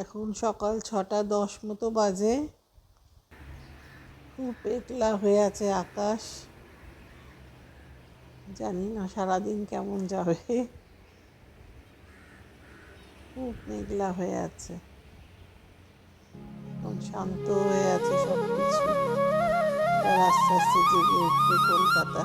এখন সকাল 6:10 মতো বাজে। খুব মেঘলা হয়ে আছে আকাশ। জানি না সারাদিন কেমন যাবে। খুব মেঘলা হয়ে আছে, এখন শান্ত হয়ে আছে সবকিছু। এবার আস্তে আস্তে জেগে উঠবে কলকাতা।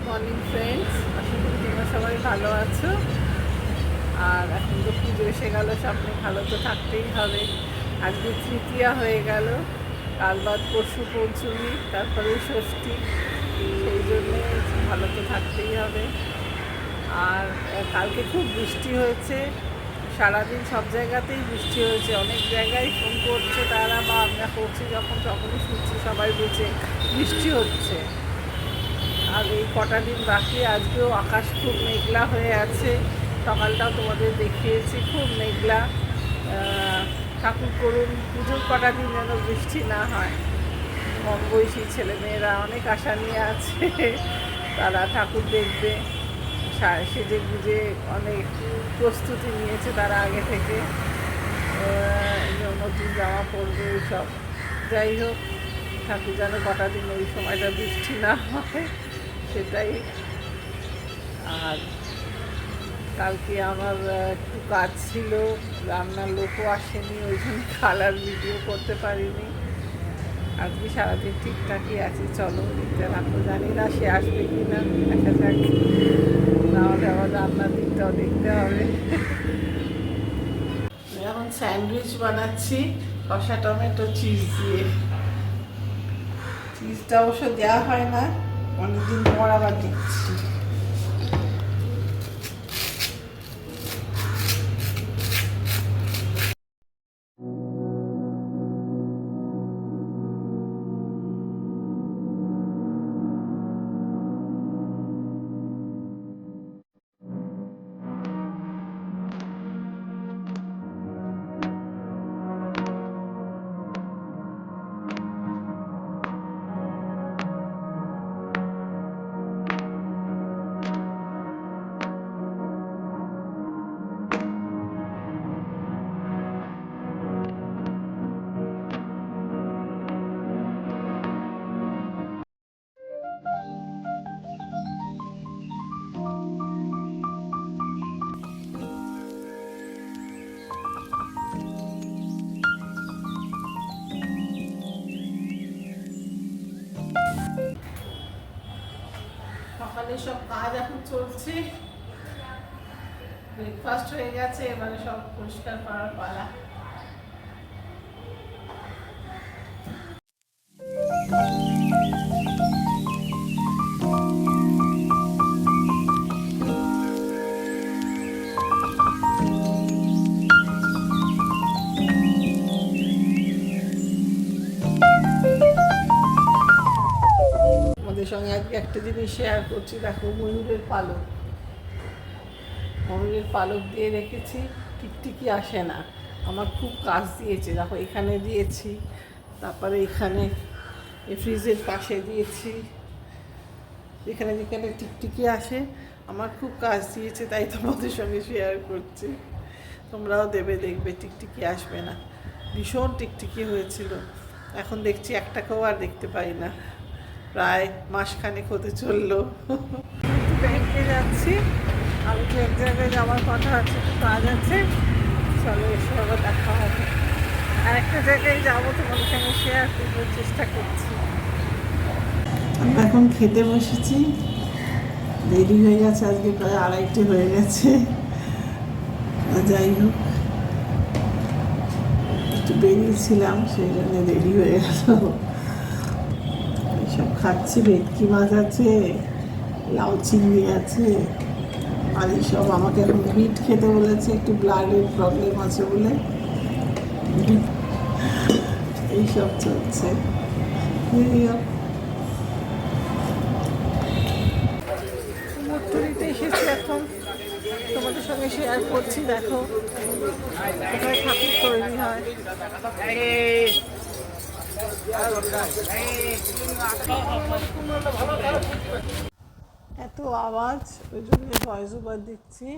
মর্নিং ফ্রেন্ডস, আশা করি তোমরা সবাই ভালো আছো। আর এখন তো পুজো এসে গেল, সামনে ভালো তো থাকতেই হবে। আজকে তৃতীয়া হয়ে গেল, কাল বাদ পরশু পঞ্চমী, তারপরে ষষ্ঠী, সেই জন্যে ভালো তো থাকতেই হবে। আর কালকে খুব বৃষ্টি হয়েছে, সারাদিন সব জায়গাতেই বৃষ্টি হয়েছে। অনেক জায়গায় ফোন করছে তারা, বা আমরা করছি যখন, তখনই শুনছি সবাই বলছে বৃষ্টি হচ্ছে। আর এই কটা দিন বাকি, আজকেও আকাশ খুব মেঘলা হয়ে আছে। সকালটাও তোমাদের দেখিয়েছি, খুব মেঘলা। ঠাকুর করুন পুজোর কটা দিন যেন বৃষ্টি না হয়। কম বয়সী ছেলেমেয়েরা অনেক আশা নিয়ে আছে, তারা ঠাকুর দেখবে, সেজে গুজে অনেক প্রস্তুতি নিয়েছে তারা আগে থেকে। নতুন জামা পরবে, সব। যাই হোক, ঠাকুর যেন কটা দিন ওই সময়টা বৃষ্টি না হয়, সেটাই। আর কালকে আমার একটু কাজ ছিল, রান্নার লোকও আসেনি, ওই জন্য কালার ভিডিও করতে পারিনি। আজকে সারাদিন ঠিকঠাকই আছে। চলো দেখতে থাকো, জানি না সে আসবে কি না, দেখা যাক। নাহলে আবার রান্নার দিকটাও দেখতে হবে। এখন স্যান্ডউইচ বানাচ্ছি শসা টমেটো চিজ দিয়ে। চিজটা অবশ্য দেওয়া হয় না, অনেকদিন পর আবার দিচ্ছি। সকালে সব কাজ এখন চলছে, ব্রেকফাস্ট হয়ে গেছে, এবারে সব পরিষ্কার করার পালা। আমাদের সঙ্গে আজকে একটা জিনিস শেয়ার করছি, দেখো ময়ূরের পালক। ময়ূরের পালক দিয়ে রেখেছি, টিকটিকি আসে না। আমার খুব কাজ দিয়েছে, দেখো এখানে দিয়েছি, তারপরে এখানে ফ্রিজের পাশে দিয়েছি। যেখানে যেখানে টিকটিকি আসে আমার খুব কাজ দিয়েছে, তাই তোমাদের সঙ্গে শেয়ার করছি। তোমরাও দেবে, দেখবে টিকটিকি আসবে না। ভীষণ টিকটিকি হয়েছিল, এখন দেখছি একটাকেও আর দেখতে পাই না। প্রায় মাসখানেক হতে চললো। ব্যাংকে যাচ্ছি, আমি তো এক জায়গায় যাওয়ার কথা আছে, একটু কাজ আছে। চলো এসে আবার দেখা হবে। আর একটা জায়গায় যাবো, তোমাদের সঙ্গে শেয়ার করবার চেষ্টা করছি। আমরা এখন খেতে বসেছি, দেরি হয়ে গেছে, আজকে প্রায় 2:30 হয়ে গেছে। যাই হোক, একটু বেরিয়েছিলাম, সেই জন্য দেরি হয়ে গেল। এইসব খাচ্ছি, ভেটকি মাছ আছে, লাউ চিংড়ি আছে, আর এইসব আমাকে এখন বিট খেতে বলেছে, একটু ব্লাডের প্রবলেম আছে বলে এইসব চলছে। কুমোরটুলিতে এসেছি এখন, তোমাদের সঙ্গে শেয়ার করছি। দেখো কোথায় ঠাকুর তৈরি হয়। এত আওয়াজ, ওই জন্য ভয়েস ওভার দিচ্ছি।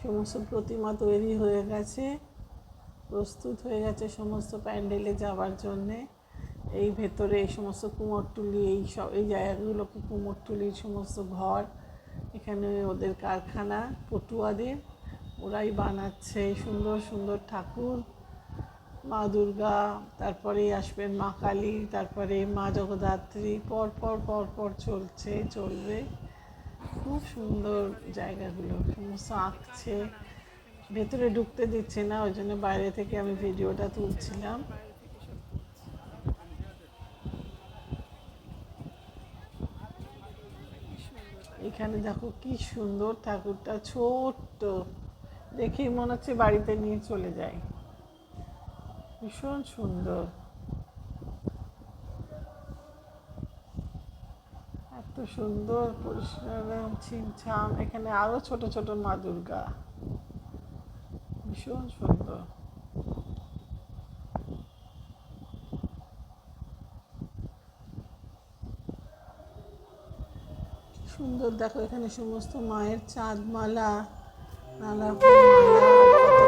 সমস্ত প্রতিমা তৈরি হয়ে গেছে, প্রস্তুত হয়ে গেছে সমস্ত প্যান্ডেলে যাওয়ার জন্যে। এই ভেতরে এই সমস্ত কুমোরটুলি, এই জায়গাগুলোকে কুমোরটুলির সমস্ত ঘর। এখানে ওদের কারখানা, পটুয়াদের, ওরাই বানাচ্ছে এই সুন্দর সুন্দর ঠাকুর। মা দুর্গা, তারপরে আসবেন মা কালী, তারপরে মা জগদ্ধাত্রী, পর পর পর পর চলবে। খুব সুন্দর জায়গাগুলো, সমস্ত আঁকছে। ভেতরে ঢুকতে দিচ্ছে না, ওই জন্য বাইরে থেকে আমি ভিডিওটা তুলছিলাম। এখানে দেখো কি সুন্দর ঠাকুরটা, ছোট্ট, দেখেই মনে হচ্ছে বাড়িতে নিয়ে চলে যাই। ভীষণ সুন্দর, এত সুন্দর পরিষ্কার ছিমছাম। এখানে আরো ছোট ছোট মা দুর্গা, ভীষণ সুন্দর। সুন্দর দেখো, এখানে সমস্ত মায়ের চাঁদমালা, নানা রকম মালা, কত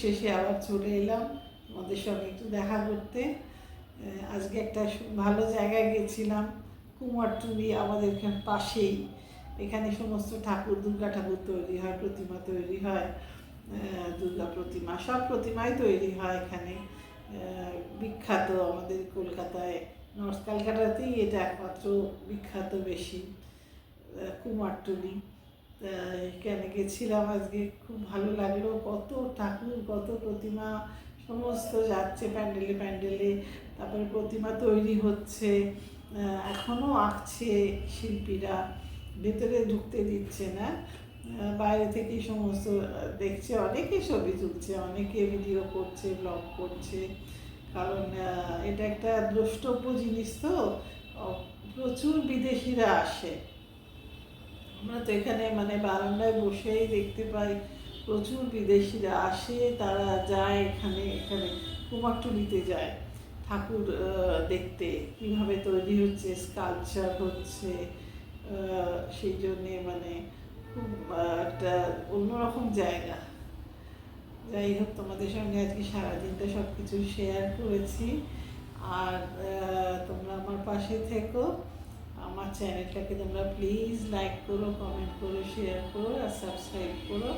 শেষে আবার চলে এলাম তোমাদের সঙ্গে একটু দেখা করতে। আজকে একটা ভালো জায়গায় গেছিলাম, কুমারটুলি, আমাদের এখানে পাশেই। এখানে সমস্ত ঠাকুর, দুর্গা ঠাকুর তৈরি হয়, প্রতিমা তৈরি হয়, দুর্গা প্রতিমা, সব প্রতিমাই তৈরি হয় এখানে। বিখ্যাত আমাদের কলকাতায়, নর্থ ক্যালকাটাতেই এটা একমাত্র বিখ্যাত বেশি, কুমারটুলি। এখানে গেছিলাম আজকে, খুব ভালো লাগলো। কত ঠাকুর, কত প্রতিমা, সমস্ত যাচ্ছে প্যান্ডেলে প্যান্ডেলে। তারপরে প্রতিমা তৈরি হচ্ছে, এখনও আঁকছে শিল্পীরা, ভেতরে ঢুকতে দিচ্ছে না, বাইরে থেকেই সমস্ত দেখছে। অনেকে ছবি তুলছে, অনেকে ভিডিও করছে, ব্লগ করছে, কারণ এটা একটা দ্রষ্টব্য জিনিস। তো প্রচুর বিদেশিরা আসে, আমরা তো এখানে মানে বারান্দায় বসেই দেখতে পাই, প্রচুর বিদেশিরা আসে, তারা যায় এখানে কুমারটুলিতে যায় ঠাকুর দেখতে, কীভাবে তৈরি হচ্ছে, স্কাল্পচার হচ্ছে। সেই জন্যে মানে খুব একটা অন্যরকম জায়গা। যাই হোক, তোমাদের সঙ্গে আজকে সারাদিনটা সব কিছু শেয়ার করেছি। আর তোমরা আমার পাশে থেকো, আমার চ্যানেলটাকে তোমরা প্লিজ লাইক করো, কমেন্ট করো, শেয়ার করো, আর সাবস্ক্রাইব করো।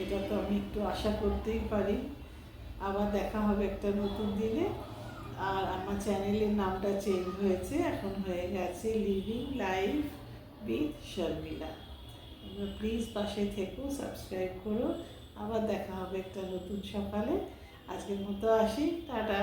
এটা তো আমি একটু আশা করতেই পারি। আবার দেখা হবে একটা নতুন দিনে। আর আমার চ্যানেলের নামটা চেঞ্জ হয়েছে, এখন হয়ে গেছে লিভিং লাইফ উইথ শর্মিলা। তোমরা প্লিজ পাশে থেকো, সাবস্ক্রাইব করো। আবার দেখা হবে একটা নতুন সকালে। আজকের মতো আসি, টাটা।